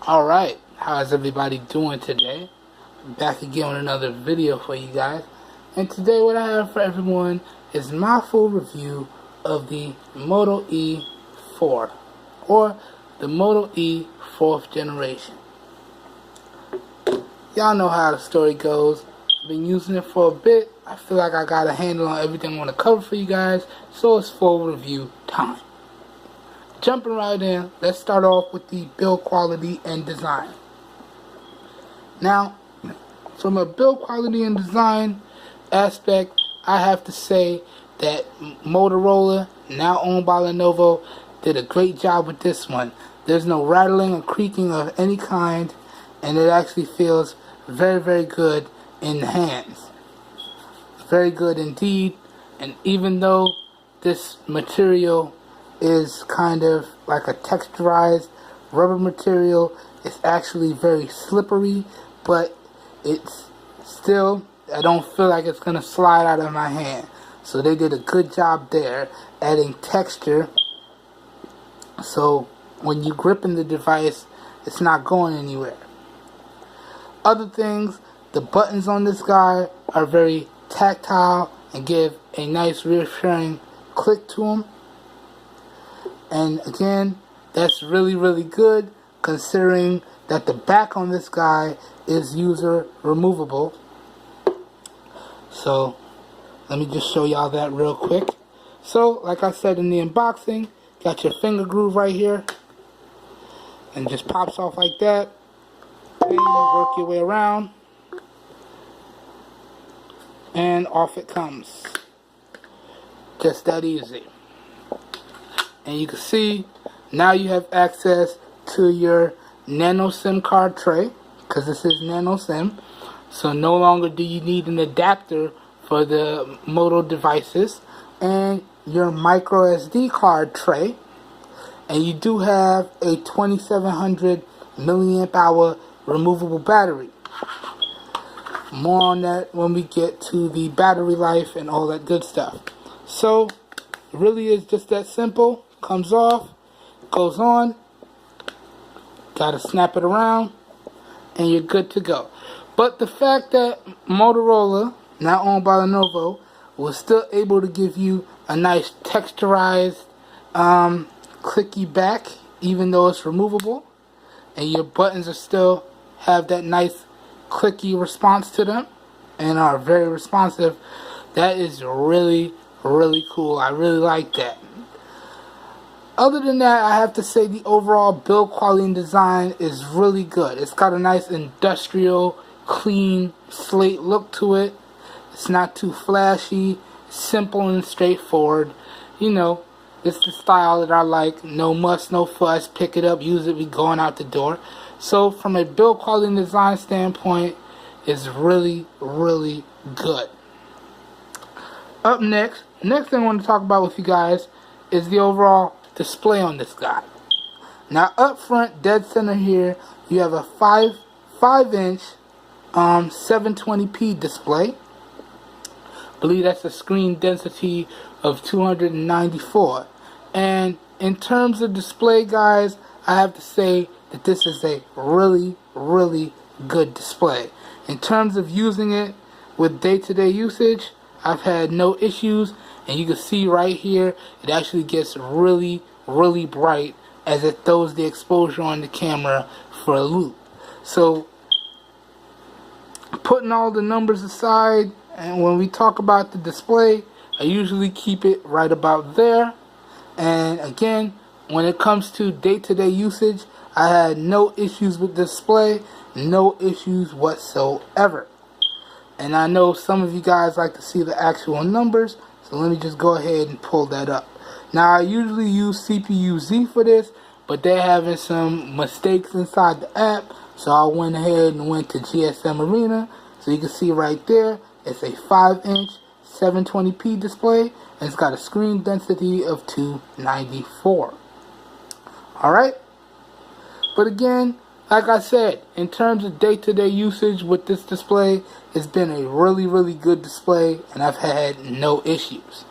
Alright, how's everybody doing today? Back again with another video for you guys. And today what I have for everyone is my full review of the Moto E4, or the Moto E 4th generation. Y'all know how the story goes. I've been using it for a bit. I feel like I got a handle on everything I want to cover for you guys, so it's full review time. Jumping right in, let's start off with the build quality and design. Now, from a build quality and design aspect, I have to say that Motorola, now owned by Lenovo, did a great job with this one. There's no rattling or creaking of any kind, and it actually feels very, very good in the hands. Very good indeed. And even though this material is kind of like a texturized rubber material, it's actually very slippery, but it's still, I don't feel like it's gonna slide out of my hand. So they did a good job there adding texture, so when you gripping the device, it's not going anywhere. Other things, the buttons on this guy are very tactile and give a nice reassuring click to them. And again, that's really, really good considering that the back on this guy is user removable. So let me just show y'all that real quick. So like I said in the unboxing, got your finger groove right here, and it just pops off like that, and you work your way around, and off it comes. Just that easy. And you can see now you have access to your nano SIM card tray, because this is nano SIM. So no longer do you need an adapter for the Moto devices, and your microSD card tray. And you do have a 2700 milliamp hour removable battery. More on that when we get to the battery life and all that good stuff. So it really is just that simple. Comes off, goes on, gotta snap it around, and you're good to go. But the fact that Motorola, now owned by Lenovo, was still able to give you a nice texturized clicky back, even though it's removable, and your buttons are still have that nice clicky response to them and are very responsive, that is really, really cool. I really like that. Other than that, I have to say the overall build quality and design is really good. It's got a nice industrial, clean slate look to it. It's not too flashy, simple and straightforward. You know, it's the style that I like. No muss, no fuss. Pick it up, use it, we going out the door. So from a build quality and design standpoint, it's really, really good. Up next thing I want to talk about with you guys is the overall display on this guy. Now up front, dead center here, you have a 5-inch 720p display. I believe that's a screen density of 294. And in terms of display, guys, I have to say that this is a really, really good display. In terms of using it with day-to-day usage, I've had no issues, and you can see right here, it actually gets really, really bright as it throws the exposure on the camera for a loop. So, putting all the numbers aside, and when we talk about the display, I usually keep it right about there. And again, when it comes to day-to-day usage, I had no issues with display, no issues whatsoever. And I know some of you guys like to see the actual numbers, so let me just go ahead and pull that up. Now I usually use CPU-Z for this, but they're having some mistakes inside the app, so I went ahead and went to GSM Arena. So you can see right there, it's a 5-inch 720p display, and it's got a screen density of 294. Alright? But again, like I said, in terms of day-to-day usage with this display, it's been a really, really good display, and I've had no issues.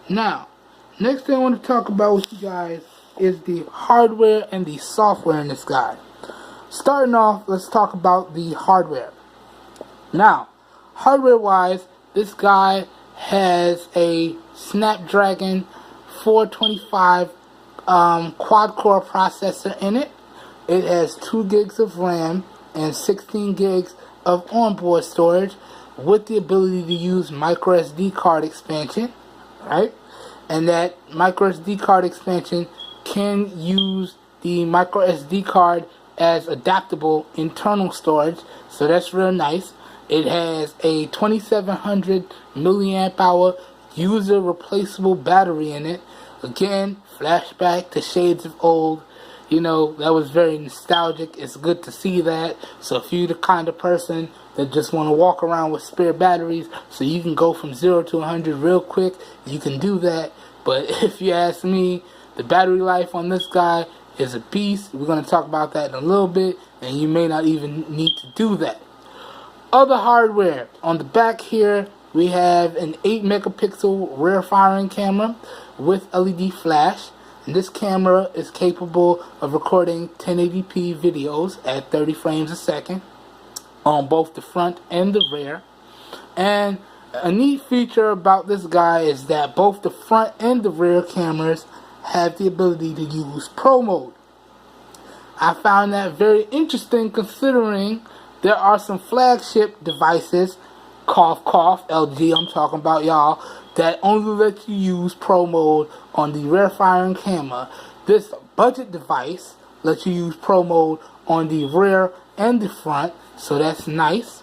Now, next thing I want to talk about with you guys is the hardware and the software in this guy. starting off, let's talk about the hardware. Now, hardware-wise, this guy has a Snapdragon 425 quad-core processor in it. It has 2 gigs of RAM and 16 gigs of onboard storage with the ability to use microSD card expansion, right? And that microSD card expansion can use the microSD card as adaptable internal storage, so that's real nice. It has a 2700 milliamp hour user replaceable battery in it. Again, flashback to shades of old. You know, that was very nostalgic. It's good to see that. So if you're the kind of person that just want to walk around with spare batteries so you can go from 0 to 100 real quick, you can do that. But if you ask me, the battery life on this guy is a beast. We're going to talk about that in a little bit, and you may not even need to do that. Other hardware. On the back here, we have an 8 megapixel rear firing camera with LED flash. And this camera is capable of recording 1080p videos at 30 frames a second on both the front and the rear. And a neat feature about this guy is that both the front and the rear cameras have the ability to use Pro Mode. I found that very interesting considering there are some flagship devices, cough cough, LG I'm talking about y'all, that only let you use Pro Mode on the rear firing camera. This budget device lets you use Pro Mode on the rear and the front, so that's nice.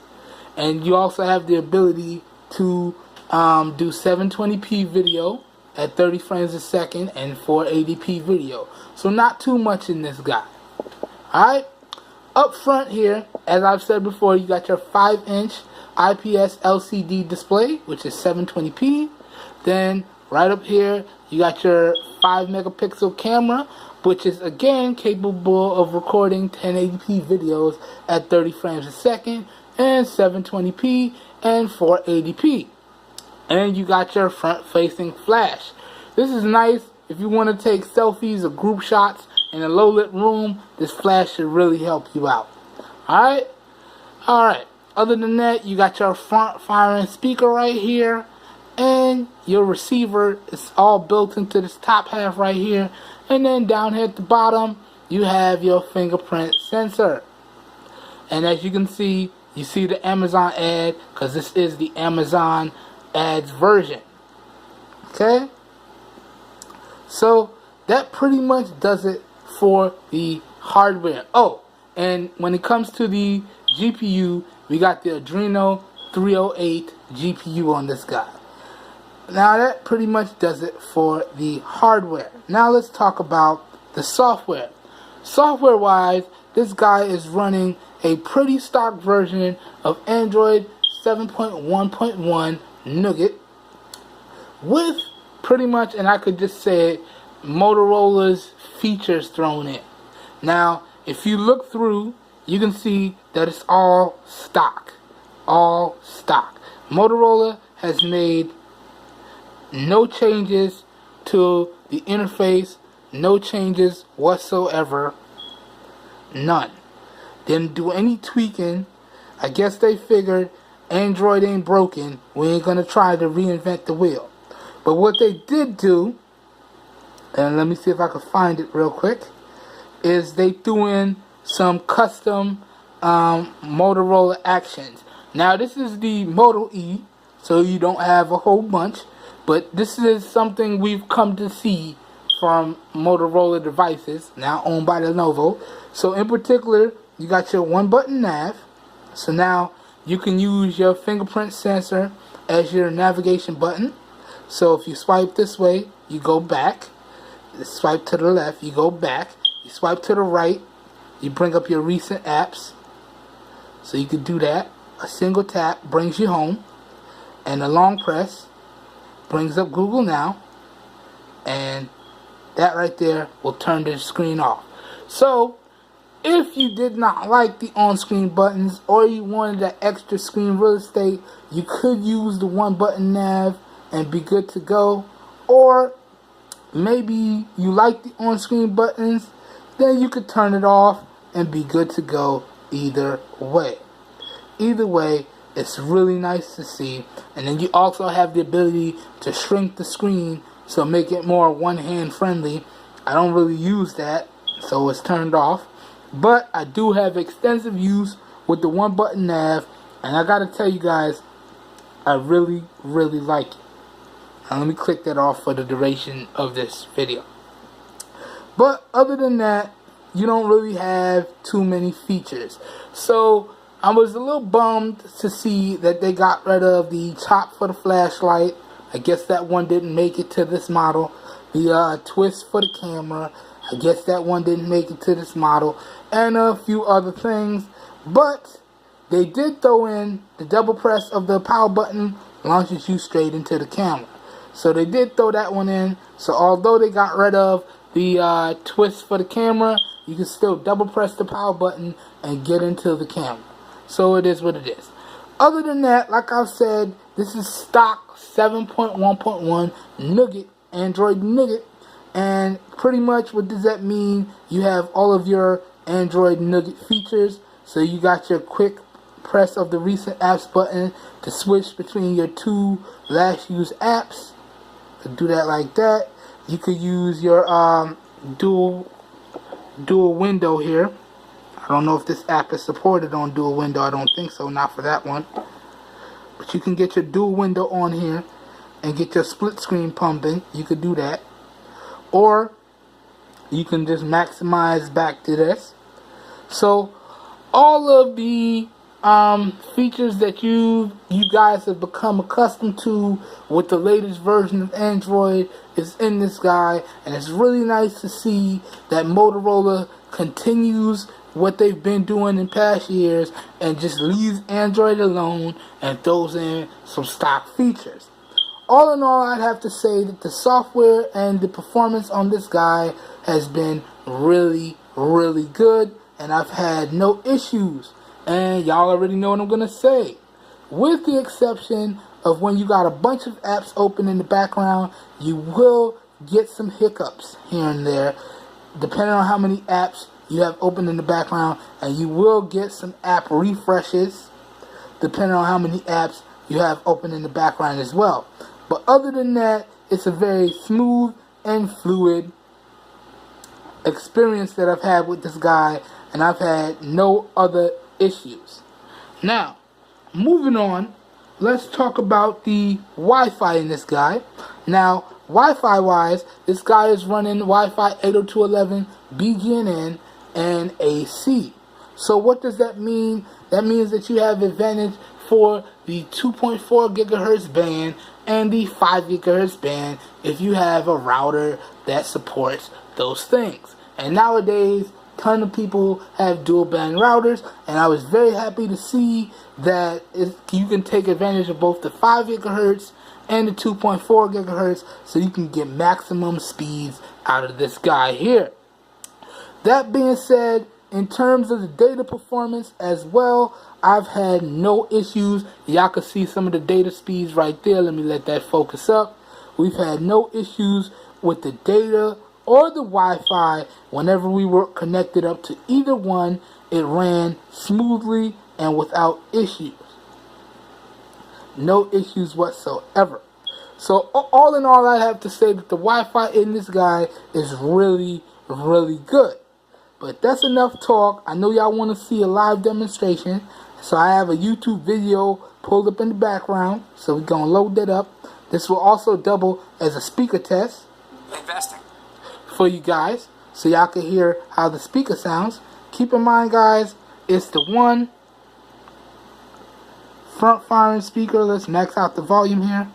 And you also have the ability to do 720p video at 30 frames a second and 480p video. So not too much in this guy. Alright, up front here, as I've said before, you got your 5-inch IPS LCD display, which is 720p. Then right up here, you got your 5 megapixel camera, which is again capable of recording 1080p videos at 30 frames a second and 720p and 480p. And you got your front-facing flash. This is nice if you want to take selfies or group shots in a low-lit room. This flash should really help you out. Alright? Alright. Other than that, you got your front-firing speaker right here. And your receiver is all built into this top half right here. And then down here at the bottom, you have your fingerprint sensor. And as you can see, you see the Amazon ad, because this is the Amazon ads version. Okay? So that pretty much does it for the hardware. Oh, and when it comes to the GPU, we got the Adreno 308 GPU on this guy. Now that pretty much does it for the hardware. Now let's talk about the software. Software wise, this guy is running a pretty stock version of Android 7.1.1 Nougat with pretty much, and I could just say it, Motorola's features thrown in. Now if you look through, you can see that it's all stock. All stock. Motorola has made no changes to the interface, no changes whatsoever, none. Didn't do any tweaking. I guess they figured Android ain't broken, we ain't gonna try to reinvent the wheel. But what they did do, and let me see if I can find it real quick, is they threw in some custom Motorola actions. Now this is the Moto E, so you don't have a whole bunch. But this is something we've come to see from Motorola devices, now owned by Lenovo. So in particular, you got your one-button nav. So now you can use your fingerprint sensor as your navigation button. So if you swipe this way, you go back. Swipe to the left, you go back. You swipe to the right, you bring up your recent apps. So you can do that. A single tap brings you home. And a long press brings up Google Now, and that right there will turn the screen off. So if you did not like the on-screen buttons, or you wanted that extra screen real estate, you could use the one button nav and be good to go. Or maybe you like the on-screen buttons, then you could turn it off and be good to go either way. Either way, it's really nice to see. And then you also have the ability to shrink the screen, so make it more one-hand friendly. I don't really use that, so it's turned off. But I do have extensive use with the one button nav, and I gotta tell you guys, I really, really like it. Now let me click that off for the duration of this video. But other than that, you don't really have too many features. So I was a little bummed to see that they got rid of the top for the flashlight. I guess that one didn't make it to this model. The twist for the camera, I guess that one didn't make it to this model. And a few other things. But they did throw in the double press of the power button, launches you straight into the camera. So they did throw that one in. So although they got rid of the twist for the camera, you can still double press the power button and get into the camera. So it is what it is. Other than that, like I've said, this is stock 7.1.1 Nougat, Android Nougat. And pretty much what does that mean? You have all of your Android Nougat features. So you got your quick press of the recent apps button to switch between your two last used apps. To do that like that. You could use your dual window here. I don't know if this app is supported on dual window. I don't think so, not for that one. But you can get your dual window on here and get your split screen pumping. You could do that. Or you can just maximize back to this. So all of the features that you guys have become accustomed to with the latest version of Android is in this guy, and it's really nice to see that Motorola continues what they've been doing in past years and just leaves Android alone and throws in some stock features. All in all, I'd have to say that the software and the performance on this guy has been really, really good, and I've had no issues. And y'all already know what I'm going to say. With the exception of when you got a bunch of apps open in the background, you will get some hiccups here and there, depending on how many apps you have open in the background, and you will get some app refreshes, depending on how many apps you have open in the background as well. But other than that, it's a very smooth and fluid experience that I've had with this guy, and I've had no other issues. Now, moving on, let's talk about the Wi-Fi in this guy. Now, Wi-Fi wise, this guy is running Wi-Fi 802.11 BGNN and AC. So what does that mean? That means that you have advantage for the 2.4 gigahertz band and the 5 gigahertz band if you have a router that supports those things. And nowadays, ton of people have dual band routers, and I was very happy to see that you can take advantage of both the 5 gigahertz and the 2.4 gigahertz, so you can get maximum speeds out of this guy here. That being said, in terms of the data performance as well, I've had no issues. Y'all can see some of the data speeds right there. Let me let that focus up. We've had no issues with the data or the Wi-Fi. Whenever we were connected up to either one, it ran smoothly and without issues. No issues whatsoever. So all in all, I have to say that the Wi-Fi in this guy is really, really good. But that's enough talk. I know y'all want to see a live demonstration, so I have a YouTube video pulled up in the background, so we're going to load that up. This will also double as a speaker test. Investing. For you guys, so y'all can hear how the speaker sounds. Keep in mind, guys, it's the one front firing speaker. Let's max out the volume here.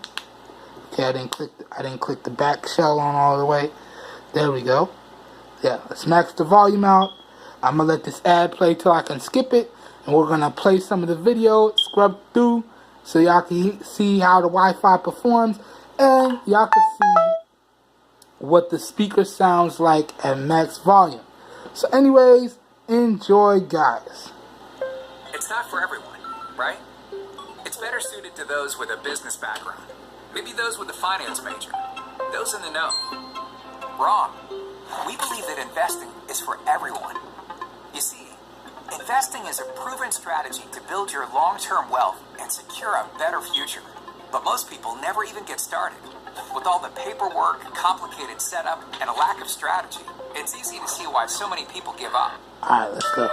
Okay, I didn't click the back shell on all the way. There we go. Yeah, let's max the volume out. I'm gonna let this ad play till I can skip it, and we're gonna play some of the video, scrub through, so y'all can see how the Wi-Fi performs, and y'all can see what the speaker sounds like at max volume. So anyways, enjoy, guys. It's not for everyone, right? It's better suited to those with a business background. Maybe those with a finance major. Those in the know. Wrong. We believe that investing is for everyone. You see, Investing is a proven strategy to build your long-term wealth and secure a better future. But most people never even get started. With all the paperwork, complicated setup, and a lack of strategy, it's easy to see why so many people give up. Alright, let's go.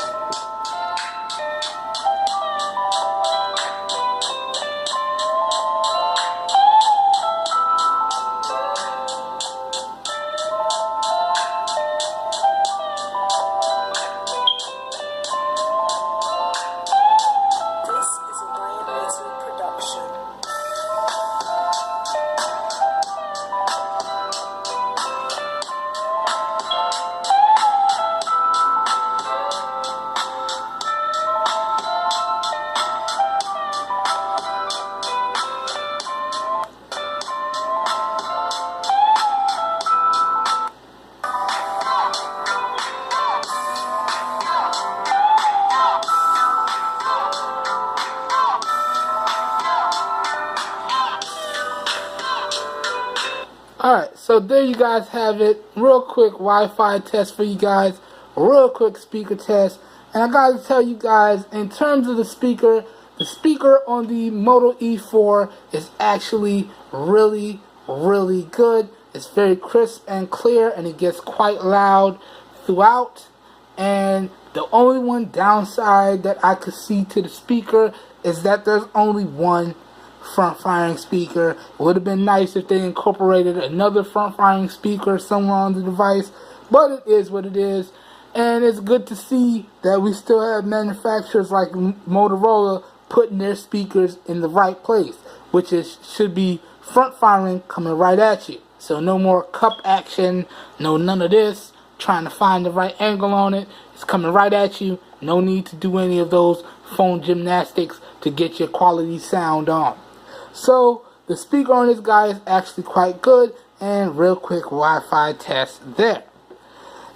Alright, so there you guys have it. Real quick Wi-Fi test for you guys. Real quick speaker test. And I gotta tell you guys, in terms of the speaker on the Moto E4 is actually really, really good. It's very crisp and clear, and it gets quite loud throughout. And the only one downside that I could see to the speaker is that there's only one front firing speaker. It would have been nice if they incorporated another front firing speaker somewhere on the device, but it is what it is. And it's good to see that we still have manufacturers like Motorola putting their speakers in the right place, which is should be front firing coming right at you. So no more cup action, none of this trying to find the right angle on it. It's coming right at you. No need to do any of those phone gymnastics to get your quality sound on. So the speaker on this guy is actually quite good, and real quick Wi-Fi test there.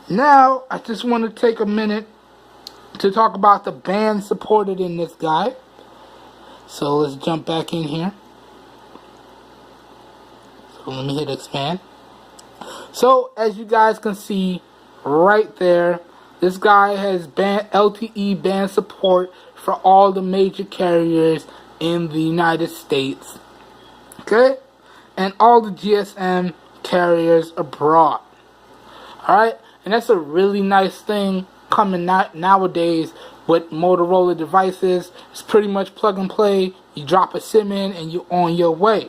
Now I just want to take a minute to talk about the band supported in this guy. So let's jump back in here. So let me hit expand. So as you guys can see right there, this guy has LTE band support for all the major carriers in the United States, okay, and all the GSM carriers abroad. Alright, and that's a really nice thing coming nowadays with Motorola devices. It's pretty much plug and play. You drop a SIM in and you're on your way.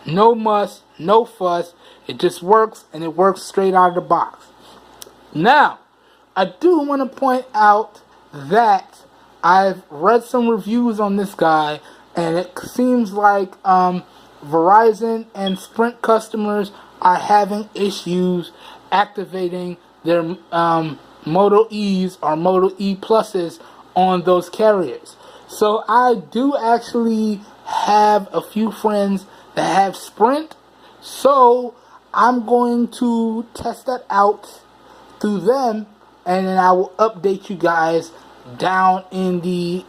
No muss, no fuss. It just works, and it works straight out of the box. Now, I do want to point out that I've read some reviews on this guy, and it seems like Verizon and Sprint customers are having issues activating their Moto E's or Moto E Pluses on those carriers. So I do actually have a few friends that have Sprint, so I'm going to test that out through them, and then I will update you guys down in the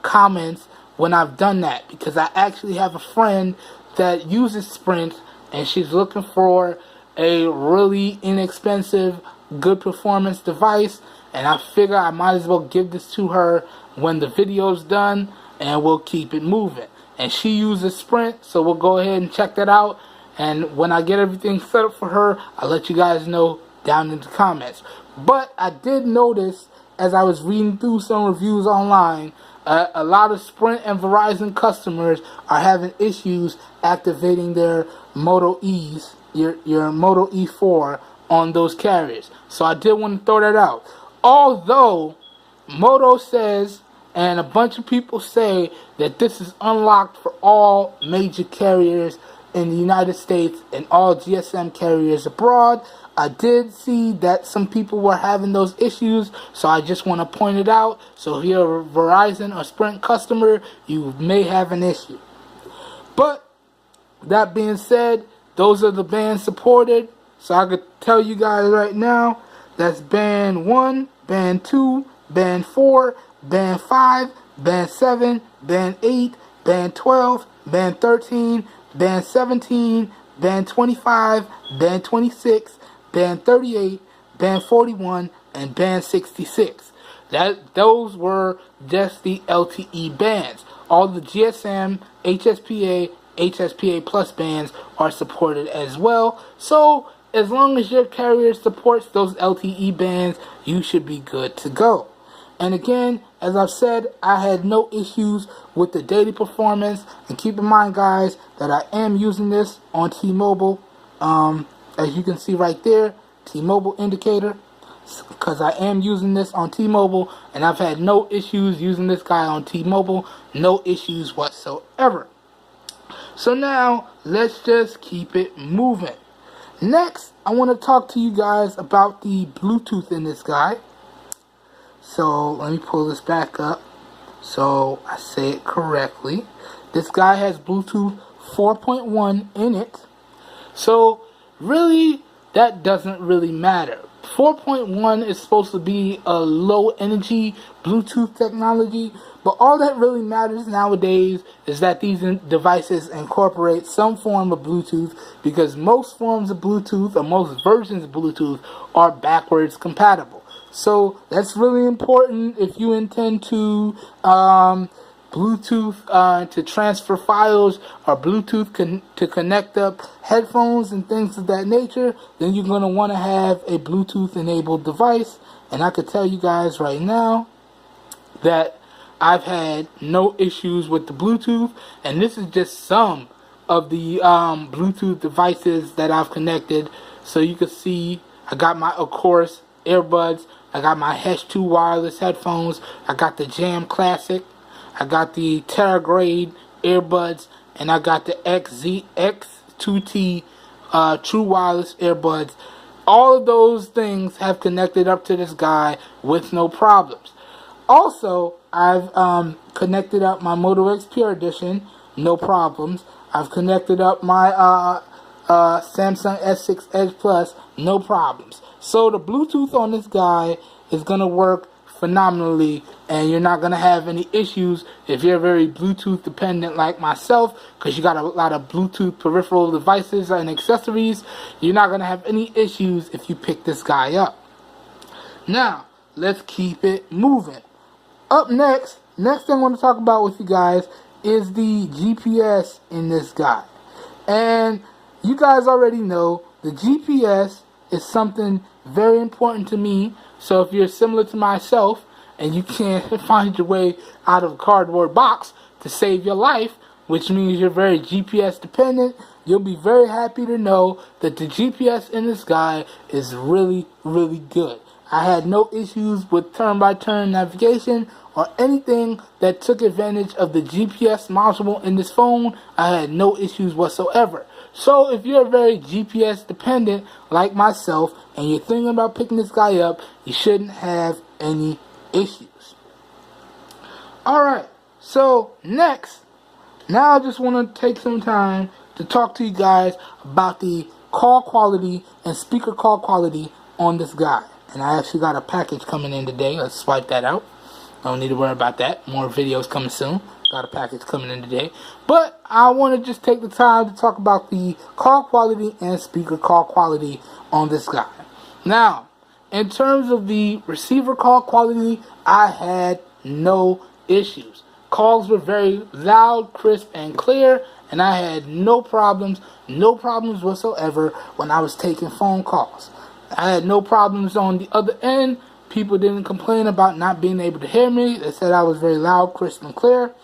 comments when I've done that, because I actually have a friend that uses Sprint, and she's looking for a really inexpensive, good performance device, and I figure I might as well give this to her when the video's done, and we'll keep it moving. And she uses Sprint, so we'll go ahead and check that out, and when I get everything set up for her, I'll let you guys know down in the comments. But I did notice, as I was reading through some reviews online, a lot of Sprint and Verizon customers are having issues activating their Moto E's, your Moto E4 on those carriers. So I did want to throw that out. Although Moto says, and a bunch of people say, that this is unlocked for all major carriers in the United States and all GSM carriers abroad, I did see that some people were having those issues, so I just want to point it out. So if you're a Verizon or Sprint customer, you may have an issue. But that being said, those are the bands supported. So I could tell you guys right now, that's band 1, band 2, band 4, band 5, band 7, band 8, band 12, band 13, band 17, band 25, band 26, band 38, band 41, and band 66. Those were just the LTE bands. All the GSM, HSPA, HSPA Plus bands are supported as well. So as long as your carrier supports those LTE bands, you should be good to go. And again, as I've said, I had no issues with the data performance. And keep in mind, guys, that I am using this on T-Mobile. As you can see right there, T-Mobile indicator. Because I am using this on T-Mobile, and I've had no issues using this guy on T-Mobile. No issues whatsoever. So now, let's just keep it moving. Next, I want to talk to you guys about the Bluetooth in this guy. So, let me pull this back up so I say it correctly. This guy has Bluetooth 4.1 in it. So, really, that doesn't really matter. 4.1 is supposed to be a low energy Bluetooth technology, but all that really matters nowadays is that these devices incorporate some form of Bluetooth, because most forms of Bluetooth, or most versions of Bluetooth, are backwards compatible. So that's really important if you intend to Bluetooth to transfer files, or Bluetooth to connect up headphones and things of that nature. Then you're going to want to have a Bluetooth enabled device. And I could tell you guys right now that I've had no issues with the Bluetooth, and this is just some of the Bluetooth devices that I've connected. So you can see I got my, of course, earbuds. I got my HESH2 wireless headphones. I got the Jam Classic. I got the Terragrade earbuds, and I got the X2T true wireless earbuds. All of those things have connected up to this guy with no problems. Also, I've connected up my Moto E4 edition, no problems. I've connected up my Samsung S6 Edge Plus, no problems. So the Bluetooth on this guy is going to work phenomenally, and you're not going to have any issues if you're very Bluetooth dependent like myself, because you got a lot of Bluetooth peripheral devices and accessories. You're not going to have any issues if you pick this guy up. Now, let's keep it moving. Up next thing I want to talk about with you guys is the GPS in this guy. And you guys already know the GPS is something very important to me. So if you're similar to myself and you can't find your way out of a cardboard box to save your life, which means you're very GPS dependent, you'll be very happy to know that the GPS in this guy is really, really good. I had no issues with turn-by-turn navigation or anything that took advantage of the GPS module in this phone. I had no issues whatsoever. So if you're very GPS dependent like myself and you're thinking about picking this guy up, you shouldn't have any issues. Alright, so next, now I just want to take some time to talk to you guys about the call quality and speaker call quality on this guy. And I actually got a package coming in today. Let's swipe that out. Don't need to worry about that. More videos coming soon. Got a package coming in today. But I want to just take the time to talk about the call quality and speaker call quality on this guy. Now, in terms of the receiver call quality, I had no issues. Calls were very loud, crisp, and clear, and I had no problems whatsoever when I was taking phone calls. I had no problems on the other end. People didn't complain about not being able to hear me. They said I was very loud, crisp, and clear.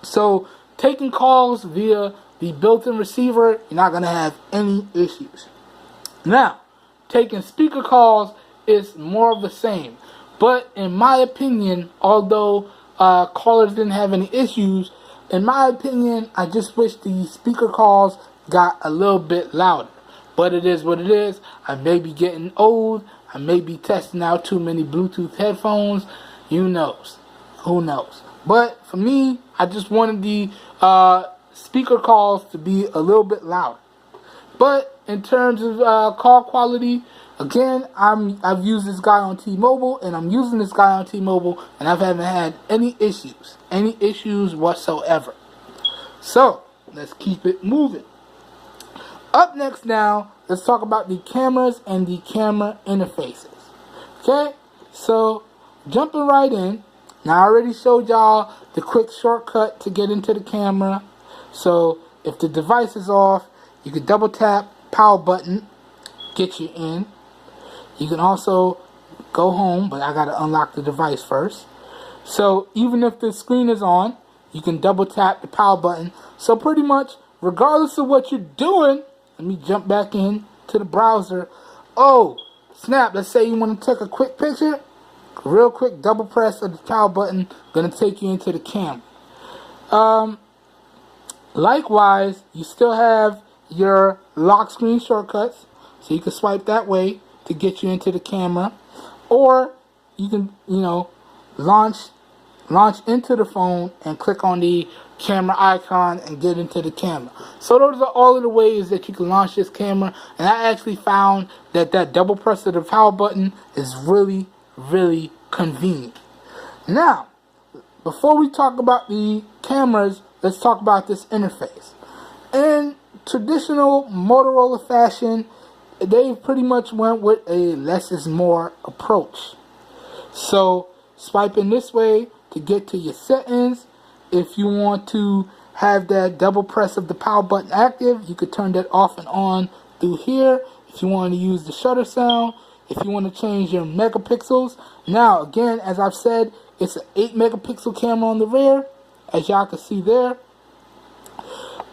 So, taking calls via the built-in receiver, you're not going to have any issues. Now, taking speaker calls is more of the same. But in my opinion, although callers didn't have any issues, in my opinion, I just wish the speaker calls got a little bit louder. But it is what it is. I may be getting old. I may be testing out too many Bluetooth headphones. Who knows? But for me, I just wanted the speaker calls to be a little bit louder. But in terms of call quality, again, I've used this guy on T-Mobile, and I'm using this guy on T-Mobile, and I haven't had any issues whatsoever. So, let's keep it moving. Up next now, let's talk about the cameras and the camera interfaces. Okay, so jumping right in. Now I already showed y'all the quick shortcut to get into the camera. So if the device is off, you can double tap power button, get you in. You can also go home, but I gotta unlock the device first. So even if the screen is on, you can double tap the power button. So pretty much, regardless of what you're doing, let me jump back in to the browser. Oh, snap, let's say you want to take a quick picture. Real quick, double press of the power button, gonna take you into the camera. Likewise, you still have your lock screen shortcuts, so you can swipe that way to get you into the camera, or you can, launch into the phone and click on the camera icon and get into the camera. So those are all of the ways that you can launch this camera, and I actually found that double press of the power button is really, really convenient. Now, before we talk about the cameras, let's talk about this interface. In traditional Motorola fashion, they pretty much went with a less is more approach. So, swiping this way to get to your settings. If you want to have that double press of the power button active, you could turn that off and on through here. If you want to use the shutter sound, if you want to change your megapixels. Now, again, as I've said, it's an 8 megapixel camera on the rear, as y'all can see there.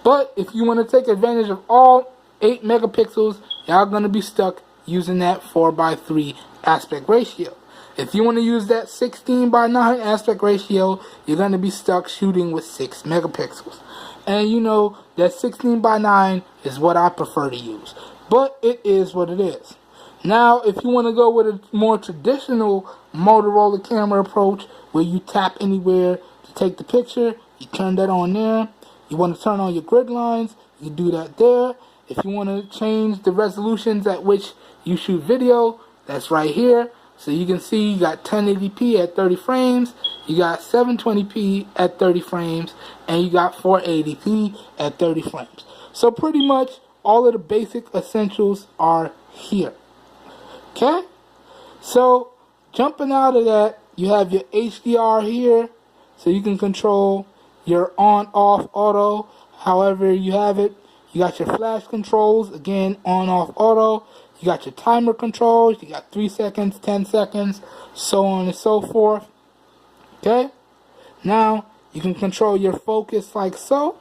But if you want to take advantage of all 8 megapixels, y'all going to be stuck using that 4:3 aspect ratio. If you want to use that 16:9 aspect ratio, you're going to be stuck shooting with 6 megapixels. And you know that 16:9 is what I prefer to use. But it is what it is. Now, if you want to go with a more traditional Motorola camera approach, where you tap anywhere to take the picture, you turn that on there. You want to turn on your grid lines, you do that there. If you want to change the resolutions at which you shoot video, that's right here. So you can see you got 1080p at 30 frames, you got 720p at 30 frames, and you got 480p at 30 frames. So pretty much all of the basic essentials are here. Okay? So jumping out of that, you have your HDR here, so you can control your on-off auto, however you have it. You got your flash controls, again, on-off auto. You got your timer controls, you got 3 seconds, 10 seconds, so on and so forth. Okay? Now, you can control your focus like so.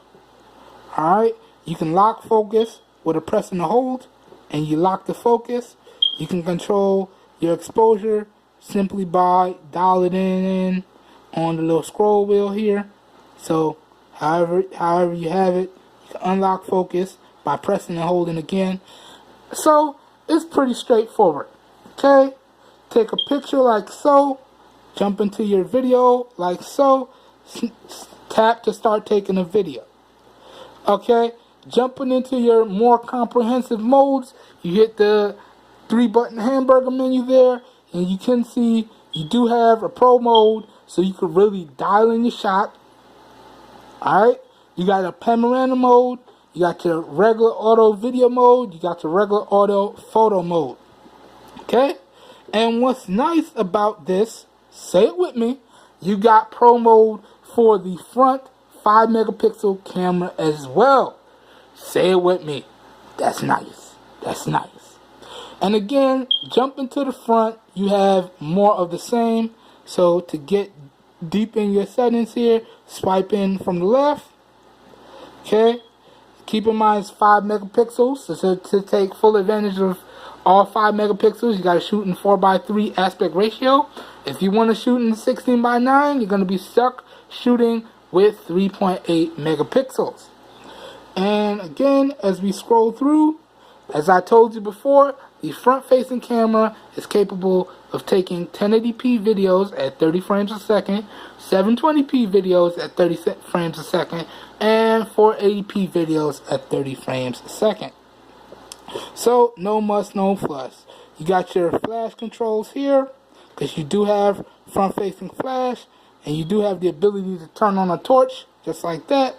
Alright? You can lock focus with a press and a hold, and you lock the focus. You can control your exposure simply by dial it in on the little scroll wheel here. So, however you have it, you can unlock focus by pressing and holding again. So, it's pretty straightforward. Okay? Take a picture like so, jump into your video like so, tap to start taking a video. Okay? Jumping into your more comprehensive modes, you hit the 3-button hamburger menu there, and you can see you do have a pro mode, so you can really dial in your shot. Alright? You got a panorama mode, you got your regular auto video mode, you got your regular auto photo mode. Okay? And what's nice about this, say it with me, you got pro mode for the front 5 megapixel camera as well. Say it with me. That's nice. That's nice. And again, jumping to the front, you have more of the same. So to get deep in your settings here, swipe in from the left. Okay? Keep in mind it's 5 megapixels. So to take full advantage of all 5 megapixels, you got to shoot in 4:3 aspect ratio. If you want to shoot in 16:9, you're going to be stuck shooting with 3.8 megapixels. And again, as we scroll through, as I told you before, the front-facing camera is capable of taking 1080p videos at 30 frames a second, 720p videos at 30 frames a second, and 480p videos at 30 frames a second. So, no muss, no fuss. You got your flash controls here, because you do have front-facing flash, and you do have the ability to turn on a torch, just like that.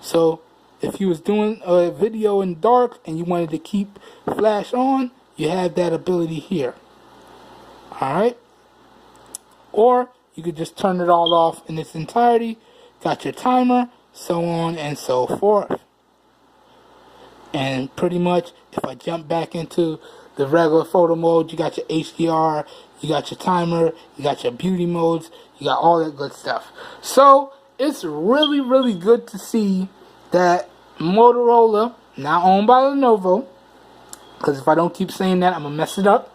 So, if you was doing a video in dark and you wanted to keep flash on, you have that ability here. Alright? or you could just turn it all off in its entirety. Got your timer, so on and so forth. And pretty much, if I jump back into the regular photo mode, you got your HDR, you got your timer, you got your beauty modes, you got all that good stuff. So it's really, really good to see that Motorola, now owned by Lenovo, because if I don't keep saying that, I'm going to mess it up.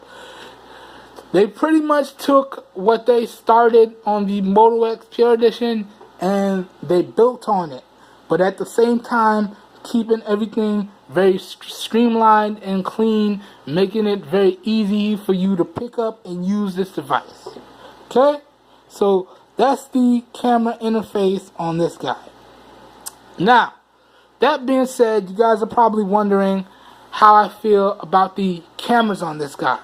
They pretty much took what they started on the Moto X Pure Edition and they built on it. But at the same time, keeping everything very streamlined and clean, making it very easy for you to pick up and use this device. Okay? So that's the camera interface on this guy. Now, that being said, you guys are probably wondering how I feel about the cameras on this guy.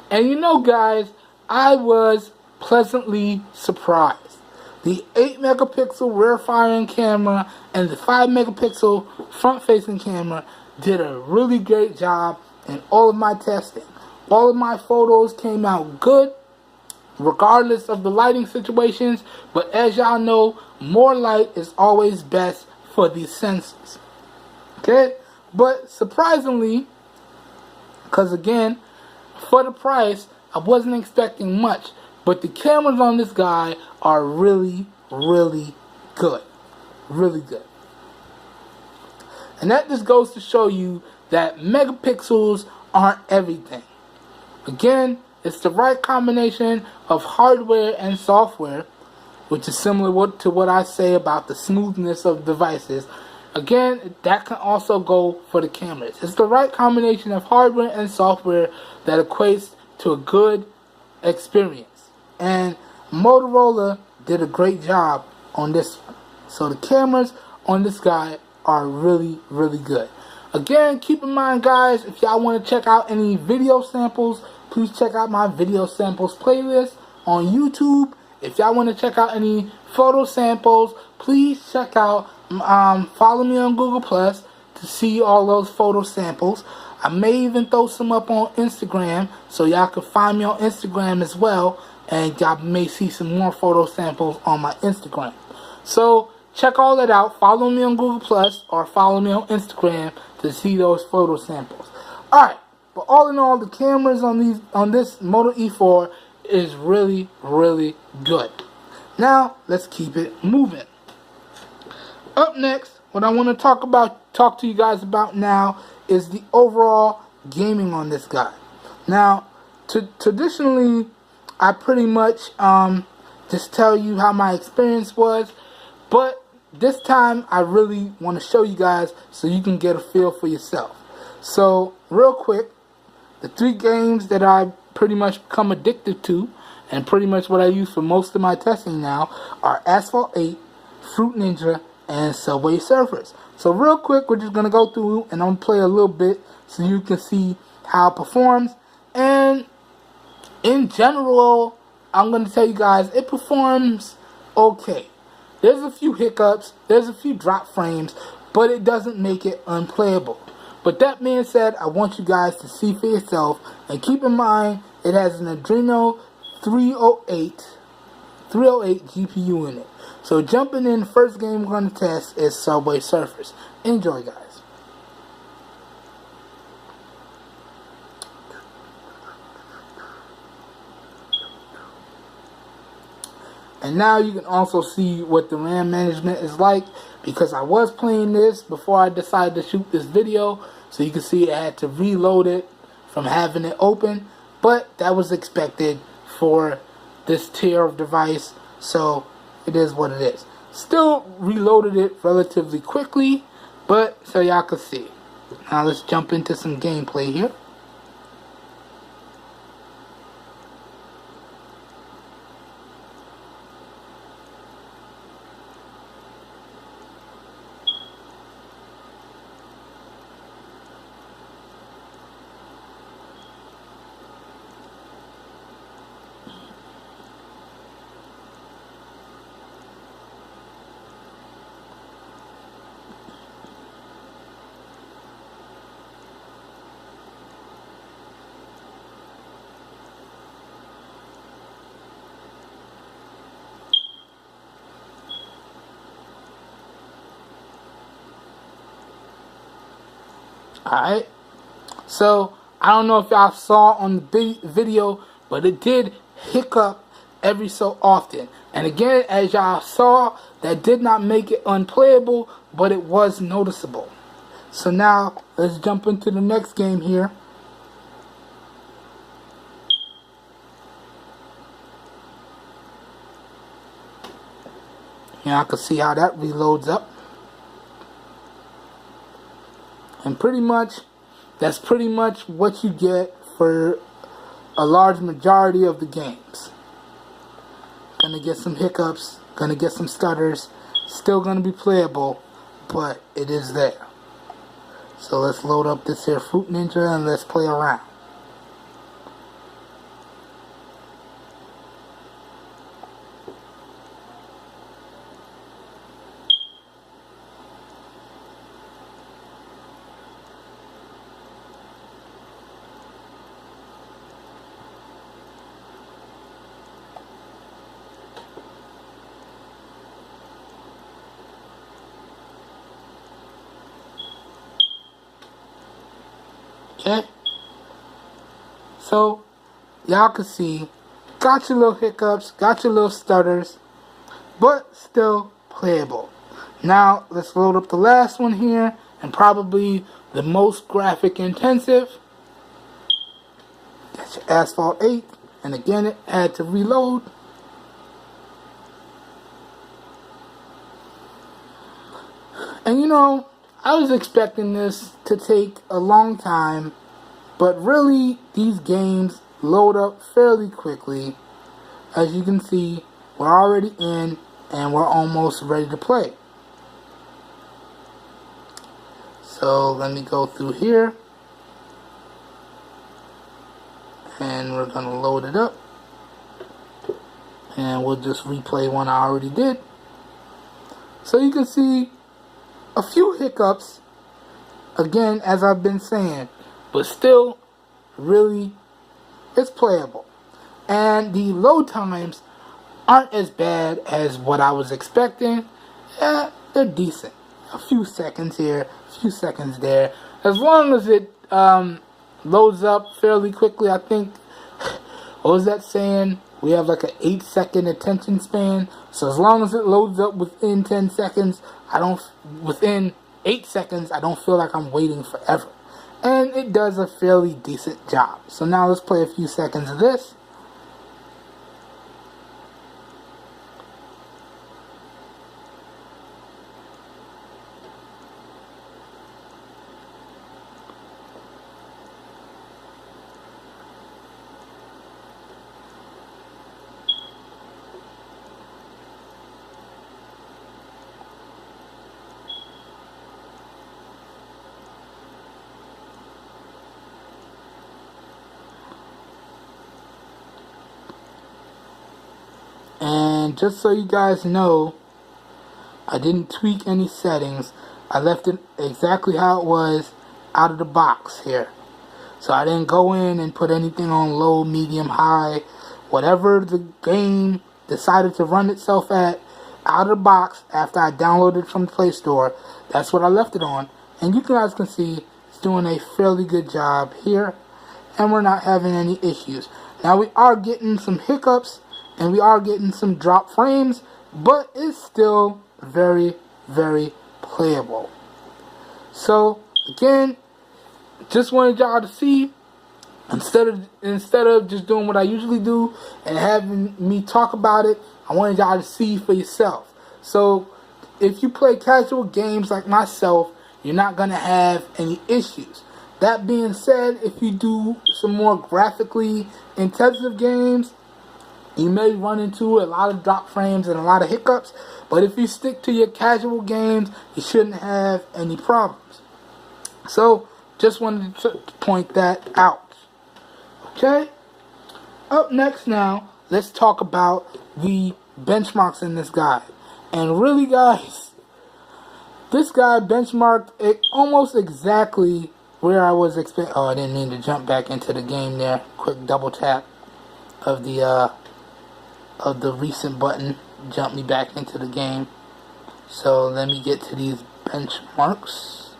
And you know, guys, I was pleasantly surprised. The 8 megapixel rear firing camera and the 5 megapixel front facing camera did a really great job in all of my testing. All of my photos came out good, regardless of the lighting situations. But as y'all know, more light is always best for these sensors. Okay? But surprisingly, because again, for the price, I wasn't expecting much. But the cameras on this guy are really, really good. Really good. And that just goes to show you that megapixels aren't everything. Again, it's the right combination of hardware and software, which is similar to what I say about the smoothness of devices. Again, that can also go for the cameras. It's the right combination of hardware and software that equates to a good experience. And Motorola did a great job on this one. So the cameras on this guy are really, really good. Again, keep in mind, guys, if y'all want to check out any video samples, please check out my video samples playlist on YouTube. If y'all want to check out any photo samples, please check out, follow me on Google Plus to see all those photo samples. I may even throw some up on Instagram, so y'all can find me on Instagram as well, and y'all may see some more photo samples on my Instagram. So check all that out. Follow me on Google Plus or follow me on Instagram to see those photo samples. Alright, but all in all, the cameras on this Moto E4 is really, really good. Now, let's keep it moving. Up next, what I want to talk to you guys about now is the overall gaming on this guy. Now, traditionally, I pretty much just tell you how my experience was, but this time I really want to show you guys so you can get a feel for yourself. So, real quick, the 3 games that I pretty much become addicted to, and pretty much what I use for most of my testing now, are Asphalt 8, Fruit Ninja, and Subway Surfers. So real quick, we're just going to go through and I'm going to play a little bit so you can see how it performs. And in general, I'm going to tell you guys, it performs okay. There's a few hiccups, there's a few drop frames, but it doesn't make it unplayable. But that being said, I want you guys to see for yourself, and keep in mind, it has an Adreno 308 GPU in it. So jumping in, the first game we're going to test is Subway Surfers. Enjoy, guys. And now you can also see what the RAM management is like, because I was playing this before I decided to shoot this video. So you can see I had to reload it from having it open. But that was expected for this tier of device. So it is what it is. Still reloaded it relatively quickly, but so y'all can see. Now let's jump into some gameplay here. Alright, so I don't know if y'all saw on the video, but it did hiccup every so often. And again, as y'all saw, that did not make it unplayable, but it was noticeable. So now, let's jump into the next game here. Here I can see how that reloads up. And pretty much, that's pretty much what you get for a large majority of the games. Gonna get some hiccups, gonna get some stutters, still gonna be playable, but it is there. So let's load up this here Fruit Ninja and let's play around. Okay, so y'all can see, got your little hiccups, got your little stutters, but still playable. Now let's load up the last one here, and probably the most graphic intensive. That's your Asphalt 8, and again it had to reload. And you know, I was expecting this to take a long time, but really these games load up fairly quickly. As you can see, we're already in and we're almost ready to play. So let me go through here and we're going to load it up, and we'll just replay one I already did. So you can see a few hiccups, again, as I've been saying, but still, really, it's playable. And the load times aren't as bad as what I was expecting. Yeah, they're decent. A few seconds here, a few seconds there. As long as it loads up fairly quickly, I think, what was that saying? We have like an 8-second attention span. So as long as it loads up within 10 seconds, within 8 seconds, I don't feel like I'm waiting forever. And it does a fairly decent job. So now let's play a few seconds of this. And just so you guys know, I didn't tweak any settings. I left it exactly how it was out of the box here. So I didn't go in and put anything on low, medium, high. Whatever the game decided to run itself at out of the box after I downloaded it from the Play Store, that's what I left it on. And you guys can see it's doing a fairly good job here. And we're not having any issues. Now we are getting some hiccups and we are getting some drop frames, but it's still very, very playable. So again, just wanted y'all to see, instead of just doing what I usually do and having me talk about it, I wanted y'all to see for yourself. So if you play casual games like myself, you're not going to have any issues. That being said, if you do some more graphically intensive games, you may run into a lot of drop frames and a lot of hiccups, but if you stick to your casual games, you shouldn't have any problems. So, just wanted to point that out. Okay? Up next now, let's talk about the benchmarks in this guide. And really, guys, this guy benchmarked it almost exactly where I was expecting. Oh, I didn't mean to jump back into the game there. Quick double tap of the recent button jumped me back into the game. So let me get to these benchmarks.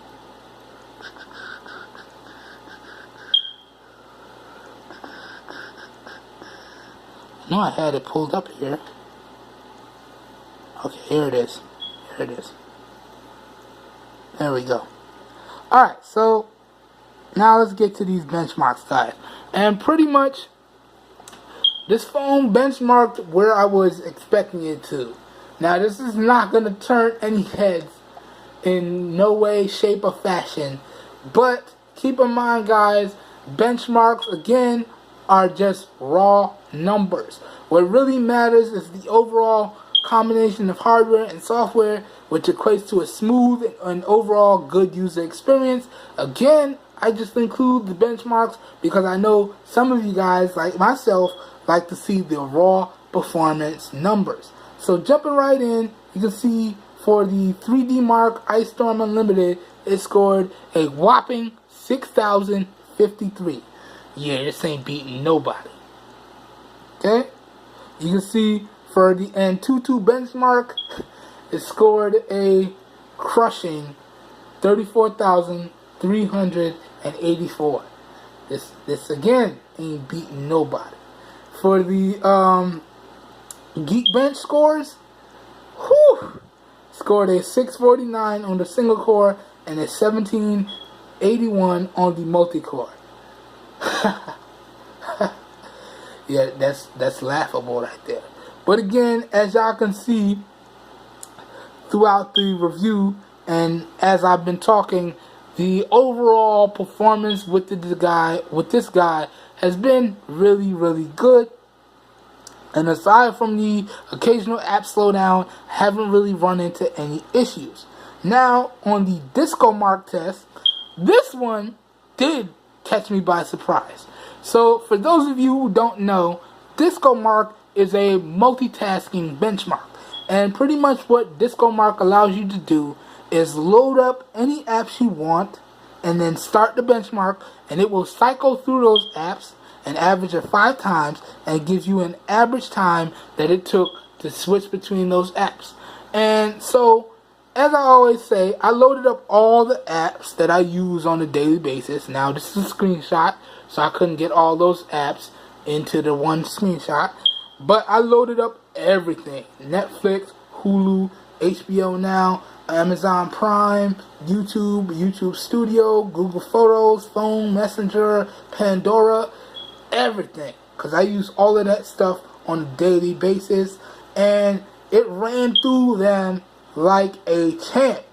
No, I had it pulled up here. Okay, here it is. Here it is. There we go. Alright, so now let's get to these benchmarks, guys. And pretty much, this phone benchmarked where I was expecting it to. Now, this is not going to turn any heads in no way, shape, or fashion. But keep in mind, guys, benchmarks, again, are just raw numbers. What really matters is the overall combination of hardware and software, which equates to a smooth and overall good user experience. Again, I just include the benchmarks because I know some of you guys, like myself, like to see the raw performance numbers. So jumping right in, you can see for the 3D Mark Ice Storm Unlimited, it scored a whopping 6,053. Yeah, this ain't beating nobody. Okay? You can see for the Antutu benchmark, it scored a crushing 34,384. This again ain't beating nobody. For the Geekbench scores, scored a 649 on the single core and a 1781 on the multi-core. Yeah, that's laughable right there. But again, as y'all can see throughout the review and as I've been talking, the overall performance with this guy has been really, really good. And aside from the occasional app slowdown, haven't really run into any issues. Now, on the Disco Mark test, this one did catch me by surprise. So, for those of you who don't know, Disco Mark is a multitasking benchmark. And pretty much what Disco Mark allows you to do is load up any apps you want and then start the benchmark, and it will cycle through those apps an average of 5 times and gives you an average time that it took to switch between those apps. And so, as I always say, I loaded up all the apps that I use on a daily basis. Now, this is a screenshot, so I couldn't get all those apps into the one screenshot. But I loaded up everything. Netflix, Hulu, HBO Now, Amazon Prime, YouTube Studio, Google Photos, Phone, Messenger, Pandora, everything. Because I use all of that stuff on a daily basis. And it ran through them like a champ.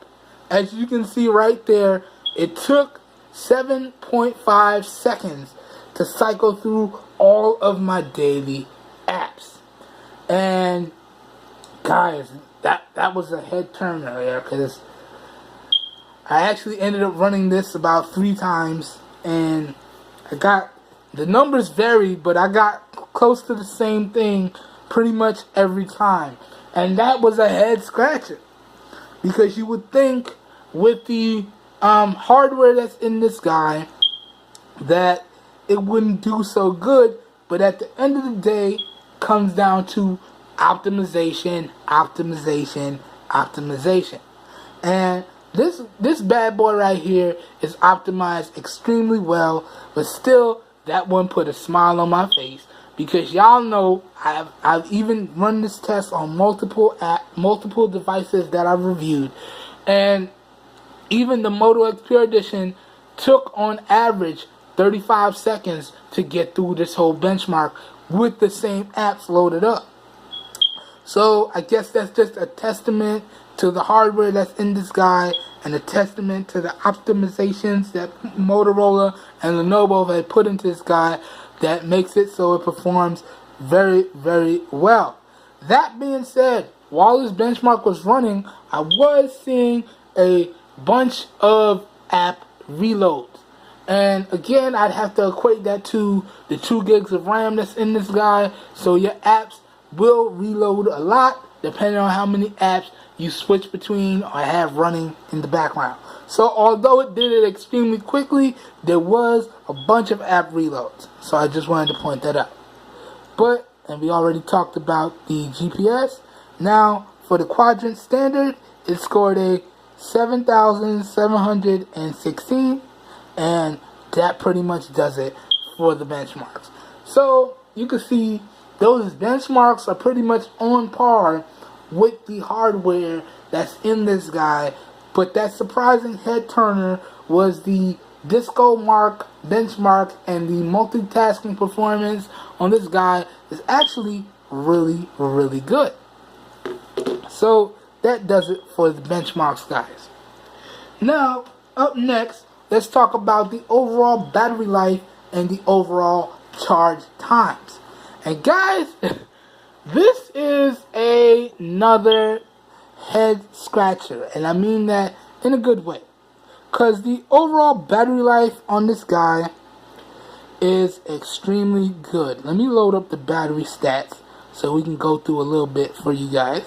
As you can see right there, it took 7.5 seconds to cycle through all of my daily apps. And guys, that was a head turner there, because I actually ended up running this about 3 times, and the numbers varied, but I got close to the same thing pretty much every time. And that was a head scratcher, because you would think with the hardware that's in this guy that it wouldn't do so good, but at the end of the day, comes down to optimization. And this bad boy right here is optimized extremely well, but still, that one put a smile on my face, because y'all know I've even run this test on multiple devices that I've reviewed, and even the Moto E4 edition took on average 35 seconds to get through this whole benchmark with the same apps loaded up. So I guess that's just a testament to the hardware that's in this guy, and a testament to the optimizations that Motorola and Lenovo have put into this guy that makes it so it performs very, very well. That being said, while this benchmark was running, I was seeing a bunch of app reloads. And again, I'd have to equate that to the 2 gigs of RAM that's in this guy. So your apps will reload a lot depending on how many apps you switch between or have running in the background. So although it did it extremely quickly, there was a bunch of app reloads. So I just wanted to point that out. But, and we already talked about the GPS. Now, for the quadrant standard, it scored a 7,716. And that pretty much does it for the benchmarks. So you can see those benchmarks are pretty much on par with the hardware that's in this guy. But that surprising head turner was the Disco Mark benchmark, and the multitasking performance on this guy is actually really, really good. So that does it for the benchmarks, guys. Now, up next, let's talk about the overall battery life and the overall charge times. And guys, this is another head scratcher, and I mean that in a good way. Because the overall battery life on this guy is extremely good. Let me load up the battery stats so we can go through a little bit for you guys.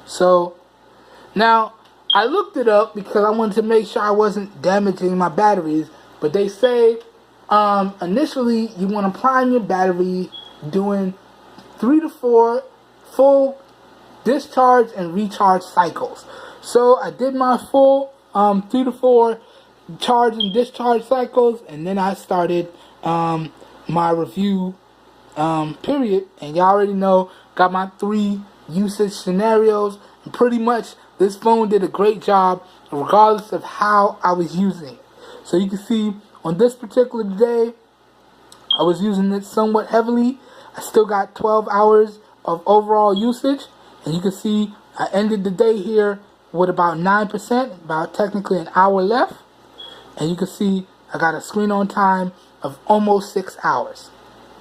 So, now, I looked it up because I wanted to make sure I wasn't damaging my batteries. But they say, initially, you want to prime your battery doing 3 to 4 full discharge and recharge cycles. So, I did my full 3 to 4 charge and discharge cycles, and then I started my review period. And y'all already know, got my 3 usage scenarios, and pretty much this phone did a great job regardless of how I was using it. So you can see on this particular day, I was using it somewhat heavily. I still got 12 hours of overall usage, and you can see I ended the day here with about 9%, about technically an hour left. And you can see I got a screen on time of almost 6 hours.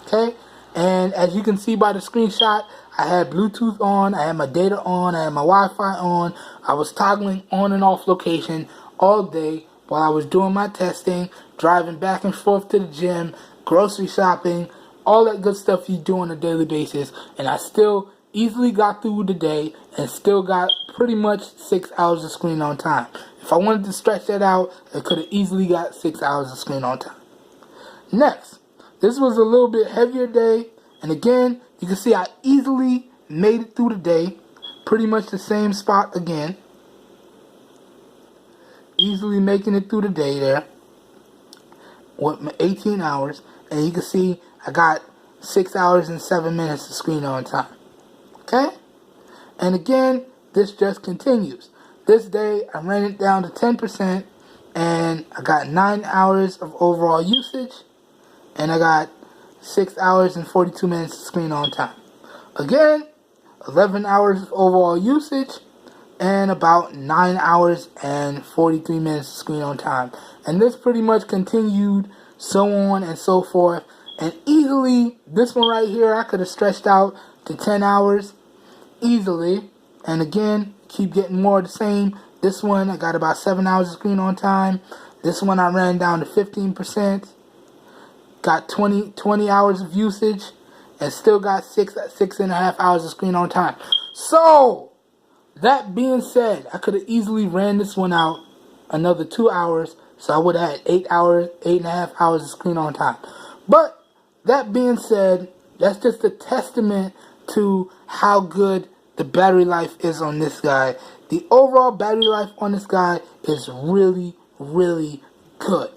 Okay? And as you can see by the screenshot, I had Bluetooth on, I had my data on, I had my Wi-Fi on. I was toggling on and off location all day while I was doing my testing, driving back and forth to the gym, grocery shopping, all that good stuff you do on a daily basis. And I still easily got through the day and still got pretty much 6 hours of screen on time. If I wanted to stretch that out, I could have easily got 6 hours of screen on time. Next, this was a little bit heavier day, and again, you can see I easily made it through the day. Pretty much the same spot again. Easily making it through the day there with my 18 hours, and you can see I got 6 hours and 7 minutes of screen on time. Okay? And again, this just continues. This day, I ran it down to 10%, and I got 9 hours of overall usage, and I got 6 hours and 42 minutes of screen on time. Again, 11 hours of overall usage, and about 9 hours and 43 minutes of screen on time. And this pretty much continued, so on and so forth. And easily, this one right here, I could have stretched out to 10 hours easily. And again, keep getting more of the same. This one, I got about 7 hours of screen on time. This one, I ran down to 15%. Got 20 hours of usage. And still got 6.5 hours of screen on time. So, that being said, I could have easily ran this one out another 2 hours. So I would have had 8.5 hours of screen on time. But, that being said, that's just a testament to how good the battery life is on this guy. The overall battery life on this guy is really, really good.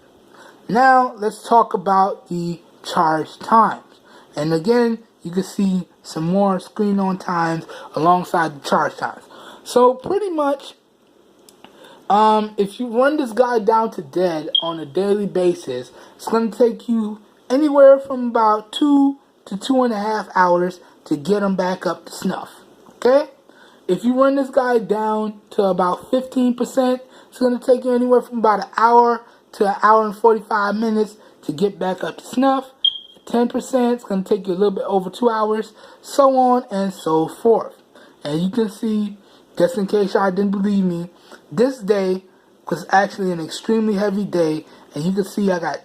Now, let's talk about the charge times. And again, you can see some more screen on times alongside the charge times. So, pretty much, if you run this guy down to dead on a daily basis, it's going to take you anywhere from about 2 to 2.5 hours to get him back up to snuff. Okay? If you run this guy down to about 15%, it's going to take you anywhere from about an hour to an hour and 45 minutes to get back up to snuff. 10%, it's going to take you a little bit over 2 hours, so on and so forth. And you can see, just in case y'all didn't believe me, this day was actually an extremely heavy day, and you can see I got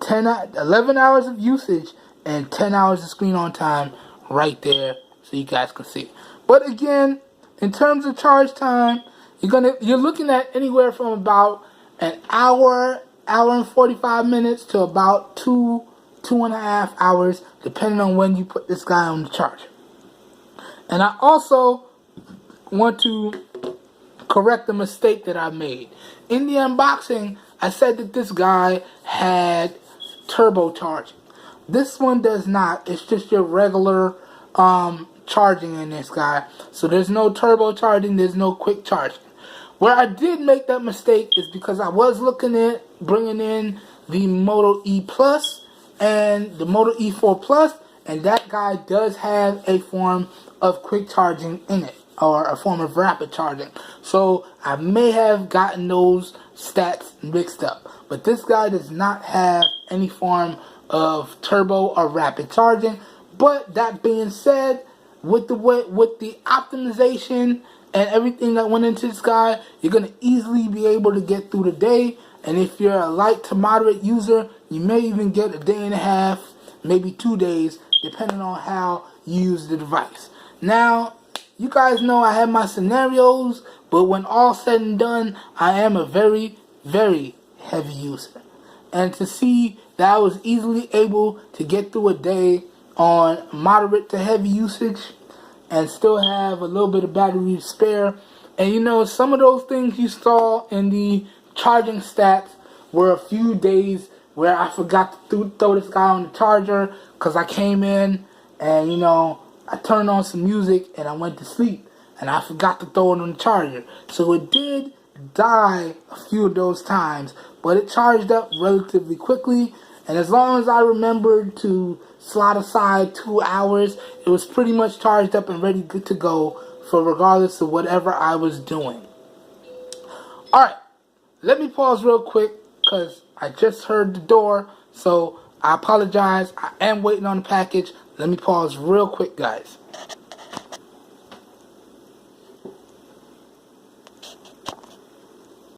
11 hours of usage and 10 hours of screen on time right there, so you guys can see. But again, in terms of charge time, you're looking at anywhere from about an hour and 45 minutes to about 2.5 hours, depending on when you put this guy on the charger. And I also want to correct the mistake that I made. In the unboxing, I said that this guy had turbocharging. This one does not. It's just your regular charging in this guy. So there's no turbo charging, there's no quick charging. Where I did make that mistake is because I was looking at bringing in the Moto E Plus and the Moto E4 Plus, and that guy does have a form of quick charging in it, or a form of rapid charging. So I may have gotten those stats mixed up. But this guy does not have any form of turbo or rapid charging. But that being said, with the optimization and everything that went into this guy, you're going to easily be able to get through the day. And if you're a light to moderate user, you may even get a day and a half, maybe 2 days, depending on how you use the device. Now, you guys know I have my scenarios, but when all said and done, I am a very, very heavy user. And to see that I was easily able to get through a day on moderate to heavy usage and still have a little bit of battery to spare. And you know, some of those things you saw in the charging stats were a few days where I forgot to throw this guy on the charger because I came in and, you know, I turned on some music and I went to sleep and I forgot to throw it on the charger. So it did die a few of those times, but it charged up relatively quickly. And as long as I remembered to slot aside 2 hours, it was pretty much charged up and ready good to go for regardless of whatever I was doing. Alright, let me pause real quick because I just heard the door, so I apologize. I am waiting on the package. Let me pause real quick, guys.